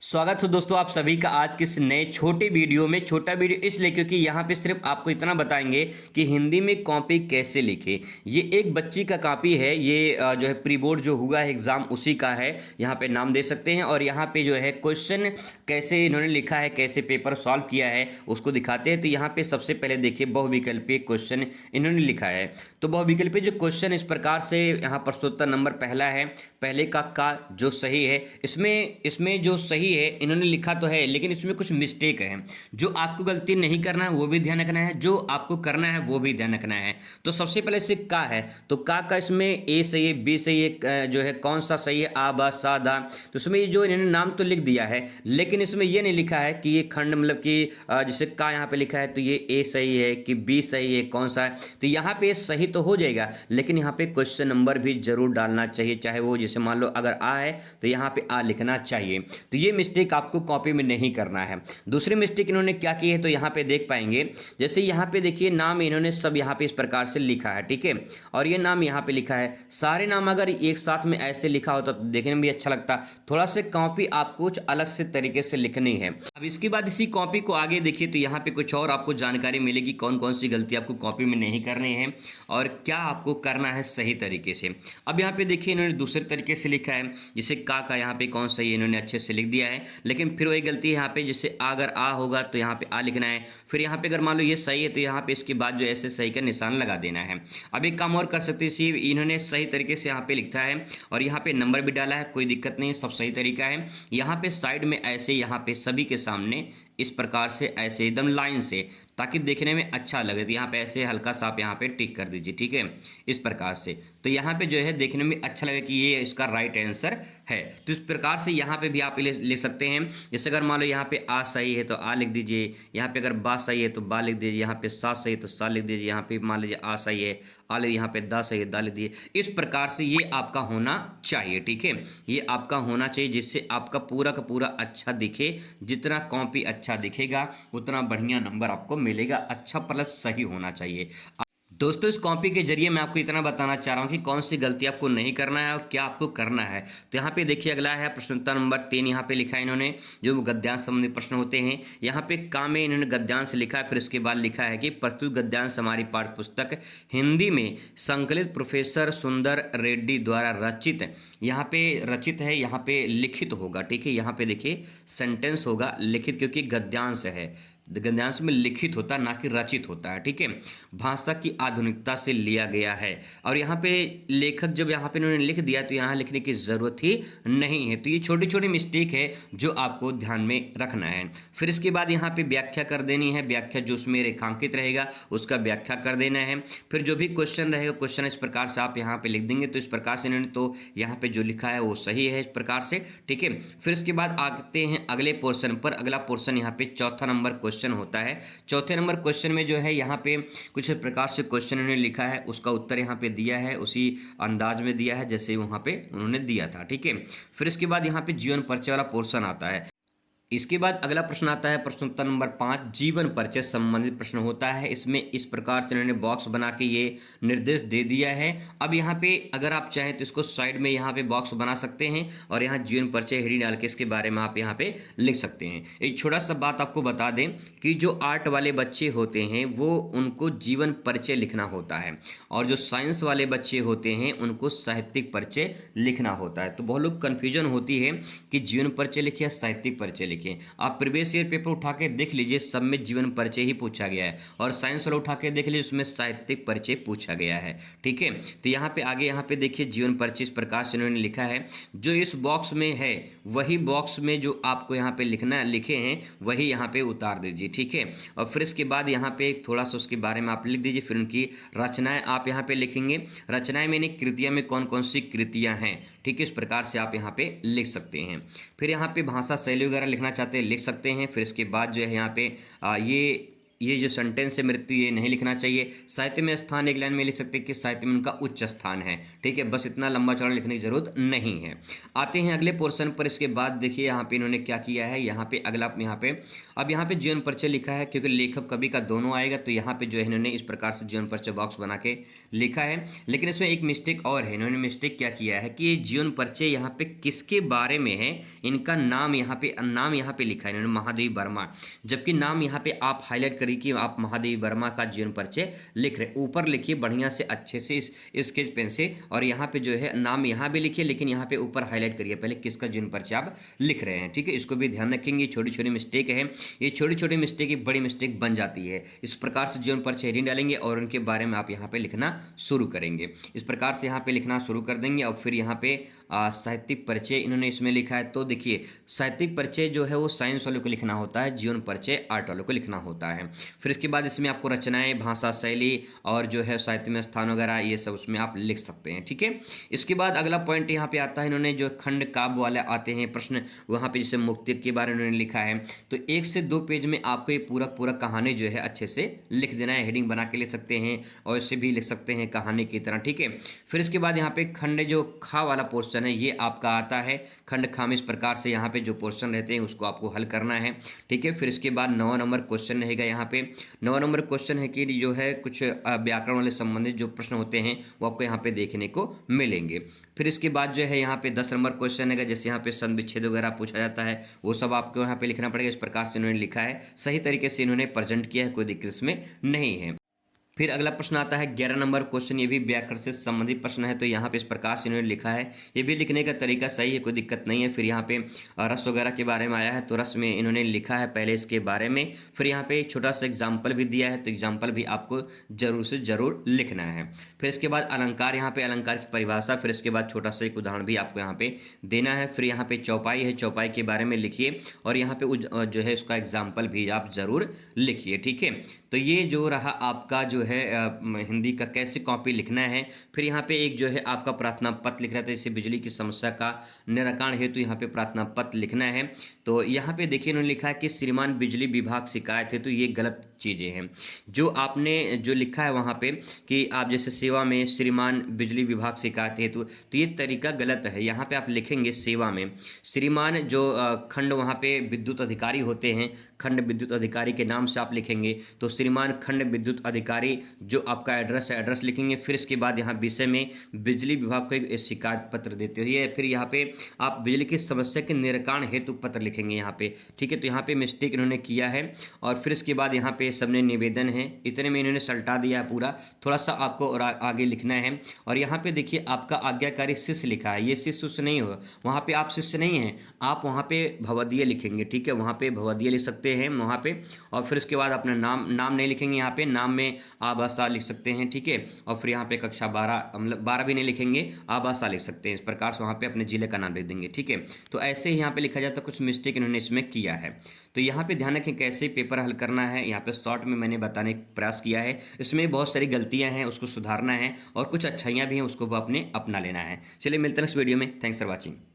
स्वागत है दोस्तों आप सभी का आज के इस नए छोटे वीडियो में। छोटा वीडियो इसलिए क्योंकि यहाँ पे सिर्फ आपको इतना बताएंगे कि हिंदी में कॉपी कैसे लिखे। ये एक बच्ची का कॉपी है, ये जो है प्री बोर्ड जो हुआ है एग्जाम उसी का है। यहाँ पे नाम दे सकते हैं और यहाँ पे जो है क्वेश्चन कैसे इन्होंने लिखा है, कैसे पेपर सॉल्व किया है उसको दिखाते हैं। तो यहाँ पे सबसे पहले देखिए बहुविकल्पीय क्वेश्चन इन्होंने लिखा है। तो बहुविकल्पीय जो क्वेश्चन इस प्रकार से यहाँ प्रश्नोत्तर नंबर पहला है, पहले का जो सही है, इसमें जो सही है इन्होंने लिखा तो है लेकिन इसमें कुछ मिस्टेक है। जो आपको गलती नहीं करना है वो भी ध्यान रखना है, जो आपको करना है वो भी ध्यान रखना है। तो सबसे पहले से का है, तो का इसमें ए सही है, बी सही है, जो है कौन सा सही है, आ बा सा दा। तो इसमें ये जो इन्होंने नाम तो लिख दिया है लेकिन इसमें ये नहीं लिखा है कि ये खंड मतलब कि जैसे का यहाँ पे लिखा है तो ये ए सही है कि बी सही है, कौन सा है। तो यहाँ पे सही तो हो जाएगा लेकिन यहाँ पे क्वेश्चन नंबर भी जरूर डालना चाहिए, चाहे वो जैसे मान लो अगर आ है तो यहाँ पे आ लिखना चाहिए। तो ये मिस्टेक आपको कॉपी में नहीं करना है। दूसरी मिस्टेक इन्होंने क्या की है तो यहाँ पे देख पाएंगे, जैसे यहाँ पे देखिए नाम इन्होंने सब यहाँ पे इस प्रकार से लिखा है, ठीक है, और ये नाम यहाँ पे लिखा है। सारे नाम अगर एक साथ में ऐसे लिखा होता तो देखने में भी अच्छा लगता। थोड़ा सा कॉपी आपको कुछ अलग से तरीके से लिखनी है। अब इसके बाद इसी कॉपी को आगे देखिए तो यहाँ पे कुछ और आपको जानकारी मिलेगी, कौन कौन सी गलती आपको कॉपी में नहीं करनी है और क्या आपको करना है सही तरीके से। अब यहाँ पे देखिए इन्होंने दूसरे तरीके से लिखा है, जैसे का यहाँ पे कौन सही है इन्होंने अच्छे से लिख दिया है, लेकिन फिर वही गलती है यहाँ पे, जैसे अगर आ होगा तो यहाँ पे आ लिखना है। फिर यहाँ पे अगर मान लो ये सही है तो यहाँ पे इसके बाद जो ऐसे सही का निशान लगा देना है। अब एक काम और कर सकते हैं, इन्होंने सही तरीके से यहाँ पे लिखा है और यहाँ पे नंबर भी डाला है, कोई दिक्कत नहीं, सब सही तरीका है। यहाँ पे साइड में ऐसे यहाँ पे सभी के सामने इस प्रकार से ऐसे एकदम लाइन से, ताकि देखने में अच्छा लगे। तो यहाँ पे ऐसे हल्का सा आप यहाँ पे टिक कर दीजिए, ठीक है, इस प्रकार से। तो यहाँ पे जो है देखने में अच्छा लगे कि ये इसका राइट आंसर है। तो इस प्रकार से यहाँ पे भी आप लिख सकते हैं। जैसे अगर मान लो यहाँ पे आ सही है तो आ लिख दीजिए, यहाँ पे अगर बा सही है तो बा लिख दीजिए, यहाँ पे सा सही है तो सा लिख दीजिए, यहाँ पे मान लीजिए आ सही है आ लिख, यहाँ पे दा सही है दा लिख दीजिए। इस प्रकार से ये आपका होना चाहिए, ठीक है, ये आपका होना चाहिए जिससे आपका पूरा का पूरा अच्छा दिखे। जितना कॉपी अच्छा दिखेगा उतना बढ़िया नंबर आपको मिलेगा, अच्छा प्लस सही होना चाहिए। दोस्तों इस कॉपी के जरिए मैं आपको इतना बताना चाह रहा हूँ कि कौन सी गलती आपको नहीं करना है और क्या आपको करना है। तो यहाँ पे देखिए अगला है प्रश्नोत्तर नंबर 3, यहाँ पे लिखा है इन्होंने जो गद्यांश संबंधी प्रश्न होते हैं। यहाँ पे का में इन्होंने गद्यांश लिखा है, फिर उसके बाद लिखा है कि प्रस्तुत गद्यांश हमारी पाठ्य पुस्तक हिंदी में संकलित प्रोफेसर सुंदर रेड्डी द्वारा रचित, यहाँ पे रचित है, यहाँ पे लिखित होगा, ठीक है, यहाँ पे देखिए सेंटेंस होगा लिखित क्योंकि गद्यांश है, गद्यांश में लिखित होता ना कि रचित होता है, ठीक है, भाषा की आधुनिकता से लिया गया है। और यहाँ पे लेखक जब यहाँ पे इन्होंने लिख दिया तो यहाँ लिखने की ज़रूरत ही नहीं है। तो ये छोटी छोटी मिस्टेक है जो आपको ध्यान में रखना है। फिर इसके बाद यहाँ पे व्याख्या कर देनी है, व्याख्या जो उसमें रेखांकित रहेगा उसका व्याख्या कर देना है। फिर जो भी क्वेश्चन रहेगा क्वेश्चन इस प्रकार से आप यहाँ पे लिख देंगे। तो इस प्रकार से इन्होंने तो यहाँ पे जो लिखा है वो सही है इस प्रकार से, ठीक है। फिर इसके बाद आते हैं अगले पोर्शन पर। अगला पोर्शन यहाँ पे चौथा नंबर क्वेश्चन होता है। चौथे नंबर क्वेश्चन में जो है यहाँ पे कुछ प्रकार से क्वेश्चन उन्होंने लिखा है, उसका उत्तर यहाँ पे दिया है, उसी अंदाज में दिया है जैसे वहाँ पे उन्होंने दिया था, ठीक है। फिर इसके बाद यहाँ पे जीवन परिचय वाला पोर्शन आता है। इसके बाद अगला प्रश्न आता है प्रश्नोत्तर नंबर 5, जीवन परिचय संबंधित प्रश्न होता है। इसमें इस प्रकार से इन्होंने बॉक्स बना के ये निर्देश दे दिया है। अब यहाँ पे अगर आप चाहें तो इसको साइड में यहाँ पे बॉक्स बना सकते हैं और यहाँ जीवन परिचय हेडिंग डाल के इसके बारे में आप यहाँ पे लिख सकते हैं। एक छोटा सा बात आपको बता दें कि जो आर्ट वाले बच्चे होते हैं वो उनको जीवन परिचय लिखना होता है और जो साइंस वाले बच्चे होते हैं उनको साहित्यिक परिचय लिखना होता है। तो बहुत लोग कन्फ्यूजन होती है कि जीवन परिचय लिखे या साहित्यिक परिचय लिखे। आप प्रीवियस ईयर पेपर उठा के देख लीजिए, सब में जीवन परिचय ही पूछा गया है और साइंस वाला उठा के देख लीजिए उसमें साहित्यिक परिचय पूछा गया है, ठीक है। तो यहाँ पे आगे यहाँ पे देखिए जीवन परिचय इस प्रकार से इन्होंने लिखा है। जो इस बॉक्स में है वही बॉक्स में जो आपको यहाँ पे लिखना लिखे हैं वही यहाँ पे उतार दीजिए, ठीक है। और फिर इसके बाद यहाँ पे थोड़ा सा उसके बारे में आप लिख दीजिए। फिर उनकी रचनाएं आप यहाँ पे लिखेंगे, रचनाएं मैंने कृतियां में कौन कौन सी कृतियां हैं, ठीक है, इस प्रकार से आप यहाँ पे लिख सकते हैं। फिर यहाँ पे भाषा शैली वगैरह लिखना चाहते हैं लिख सकते हैं। फिर इसके बाद जो है यहाँ पे ये ये जो सेंटेंस है मृत्यु, ये नहीं लिखना चाहिए। साहित्य में स्थान एक लाइन में लिख सकते हैं कि साहित्य में उनका उच्च स्थान है, ठीक है, बस इतना लंबा चौड़ा लिखने की जरूरत नहीं है। आते हैं अगले पोर्शन पर। इसके बाद देखिए यहाँ पे इन्होंने क्या किया है, यहाँ पे अगला यहाँ पे जीवन परिचय लिखा है, क्योंकि लेखक कवि का दोनों आएगा, तो यहाँ पे जो है इन्होंने इस प्रकार से जीवन परिचय बॉक्स बना के लिखा है। लेकिन इसमें एक मिस्टेक और है, इन्होंने मिस्टेक क्या किया है कि ये जीवन परिचय यहाँ पे किसके बारे में है, इनका नाम यहाँ पे लिखा है इन्होंने महादेवी वर्मा, जबकि नाम यहाँ पे आप हाईलाइट करिए कि आप महादेवी वर्मा का जीवन परिचय लिख रहे, ऊपर लिखिए बढ़िया से अच्छे से इस स्केच पेन से, और यहाँ पे जो है नाम यहाँ भी लिखिए, लेकिन यहाँ पे ऊपर हाईलाइट करिए पहले किसका जीवन परिचय आप लिख रहे हैं, ठीक है। इसको भी ध्यान रखेंगे, छोटी छोटी मिस्टेक है, ये छोटी छोटी मिस्टेक ही बड़ी मिस्टेक बन जाती है। इस प्रकार से जीवन परिचय हेडिंग डालेंगे और उनके बारे में आप यहाँ पे लिखना शुरू करेंगे। इस प्रकार से यहाँ पे लिखना शुरू कर देंगे, और फिर यहाँ पे साहित्यिक परिचय इन्होंने इसमें लिखा है, तो देखिए साहित्यिक परिचय जो है वो साइंस वालों को लिखना होता है, जीवन परिचय आर्ट वालों को लिखना होता है। फिर इसके बाद इसमें आपको रचनाएं, भाषा शैली और जो है साहित्य में स्थान वगैरह ये सब उसमें आप लिख सकते हैं, ठीक है। इसके बाद अगला पॉइंट यहाँ पे आता है, इन्होंने जो खंड काव्य वाले आते हैं प्रश्न, वहाँ पे जैसे मुक्ति के बारे में इन्होंने लिखा है, तो 1 से 2 पेज में आपको ये पूरा कहानी जो है अच्छे से लिख देना है, हेडिंग बना के लिख सकते हैं और इसे भी लिख सकते हैं कहानी की तरह, ठीक है। फिर इसके बाद यहाँ पे खंड जो खा वाला पोर्शन है ये आपका आता है, खंड खा में इस प्रकार से यहाँ पे जो पोर्शन रहते हैं उसको आपको हल करना है, ठीक है। फिर इसके बाद 9 नंबर क्वेश्चन रहेगा, यहाँ पे 9 नंबर क्वेश्चन है कि जो है कुछ व्याकरण वाले संबंधित जो प्रश्न होते हैं वो आपको यहाँ पे देखने को मिलेंगे। फिर इसके बाद जो है यहाँ पे 10 नंबर क्वेश्चन है, जैसे यहाँ पे संधि विच्छेद वगैरह पूछा जाता है, वो सब आपको यहाँ पे लिखना पड़ेगा। इस प्रकार से इन्होंने लिखा है, सही तरीके से इन्होंने प्रेजेंट किया है, कोई दिक्कत इसमें नहीं है। फिर अगला प्रश्न आता है 11 नंबर क्वेश्चन, ये भी व्याकरण से संबंधित प्रश्न है, तो यहाँ पे इस प्रकार से इन्होंने लिखा है, ये भी लिखने का तरीका सही है, कोई दिक्कत नहीं है। फिर यहाँ पे रस वगैरह के बारे में आया है, तो रस में इन्होंने लिखा है पहले इसके बारे में। फिर यहाँ पे छोटा सा एग्जाम्पल भी दिया है, तो एग्जाम्पल भी आपको जरूर से जरूर लिखना है। फिर इसके बाद अलंकार, यहाँ पे अलंकार की परिभाषा, फिर इसके बाद छोटा सा एक उदाहरण भी आपको यहाँ पे देना है। फिर यहाँ पे चौपाई है, चौपाई के बारे में लिखिए, और यहाँ पे जो है उसका एग्जाम्पल भी आप जरूर लिखिए, ठीक है। तो ये जो रहा आपका जो है हिंदी का कैसे कॉपी लिखना है। फिर यहाँ पे एक जो है आपका प्रार्थना पत्र लिख रहा था, जैसे बिजली की समस्या का निराकरण हेतु यहाँ पे प्रार्थना पत्र लिखना है। तो यहाँ पे देखिए इन्होंने लिखा है कि श्रीमान बिजली विभाग शिकायत है, तो ये गलत चीज़ें हैं जो आपने जो लिखा है वहाँ पे कि आप जैसे सेवा में श्रीमान बिजली विभाग शिकायत हेतु, तो ये तरीका गलत है। यहाँ पे आप लिखेंगे सेवा में श्रीमान, जो खंड वहाँ पे विद्युत अधिकारी होते हैं, खंड विद्युत अधिकारी के नाम से आप लिखेंगे, तो श्रीमान खंड विद्युत अधिकारी जो आपका एड्रेस है, एड्रेस लिखेंगे। फिर इसके बाद यहाँ विषय में बिजली विभाग को एक शिकायत पत्र देते हुए, फिर यहाँ पे आप बिजली की समस्या के निराकरण हेतु पत्र लिखेंगे यहाँ पे, ठीक है। तो यहाँ पे मिस्टेक इन्होंने किया है। और फिर इसके बाद यहाँ पे सबने निवेदन है, इतने में इन्होंने सल्टा दिया है पूरा, थोड़ा सा आपको और आगे लिखना है। और यहाँ पे देखिए आपका आज्ञाकारी शिष्य लिखा है, ये शिष्य उस नहीं हो, वहाँ पे आप शिष्य नहीं हैं, आप वहाँ पे भवदीय लिखेंगे, ठीक है, वहाँ पे भवदीय लिख सकते हैं वहाँ पे। और फिर इसके बाद अपना नाम नहीं लिखेंगे, यहाँ पे नाम में आभाषा लिख सकते हैं, ठीक है। और फिर यहाँ पे कक्षा 12 मतलब 12 भी नहीं लिखेंगे, आभाषा लिख सकते हैं। इस प्रकार से वहाँ पे अपने जिले का नाम लिख देंगे, ठीक है। तो ऐसे ही यहाँ पे लिखा जाता है, कुछ मिस्टेक इन्होंने इसमें किया है। तो यहाँ पे ध्यान रखें कैसे पेपर हल करना है, यहाँ पे शॉर्ट में मैंने बताने का प्रयास किया है। इसमें बहुत सारी गलतियाँ हैं, उसको सुधारना है, और कुछ अच्छाइयाँ भी हैं, उसको वो अपने अपना लेना है। चलिए मिलते हैं नेक्स्ट वीडियो में। Thanks for watching.